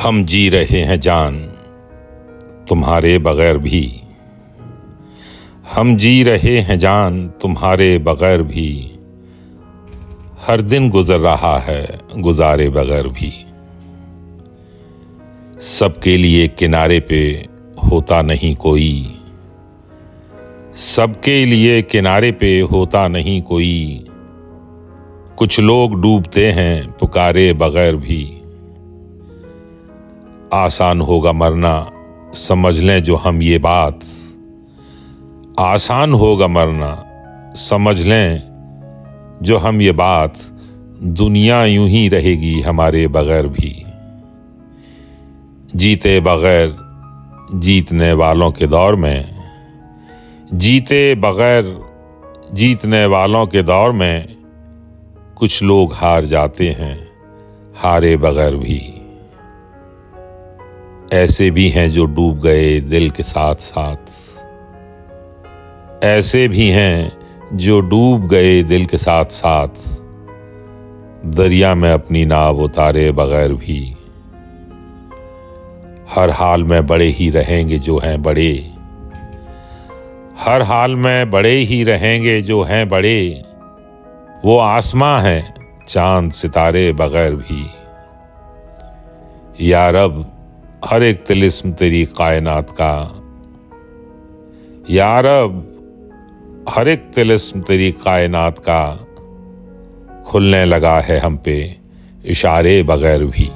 हम जी रहे हैं जान तुम्हारे बगैर भी। हम जी रहे हैं जान तुम्हारे बगैर भी। हर दिन गुजर रहा है गुजारे बगैर भी। सबके लिए किनारे पे होता नहीं कोई। सबके लिए किनारे पे होता नहीं कोई। कुछ लोग डूबते हैं पुकारे बगैर भी। आसान होगा मरना समझ लें जो हम ये बात। आसान होगा मरना समझ लें जो हम ये बात। दुनिया यूं ही रहेगी हमारे बगैर भी। जीते बगैर जीतने वालों के दौर में। जीते बगैर जीतने वालों के दौर में कुछ लोग हार जाते हैं हारे बगैर भी। ऐसे भी हैं जो डूब गए दिल के साथ साथ। ऐसे भी हैं जो डूब गए दिल के साथ साथ। दरिया में अपनी नाव उतारे बगैर भी। हर हाल में बड़े ही रहेंगे जो हैं बड़े। हर हाल में बड़े ही रहेंगे जो हैं बड़े। वो आसमां हैं चांद सितारे बगैर भी। या रब हर एक तिलिस्म तेरी कायनात का। या रब हर एक तिलिस्म तेरी कायनात का खुलने लगा है हम पे इशारे बगैर भी।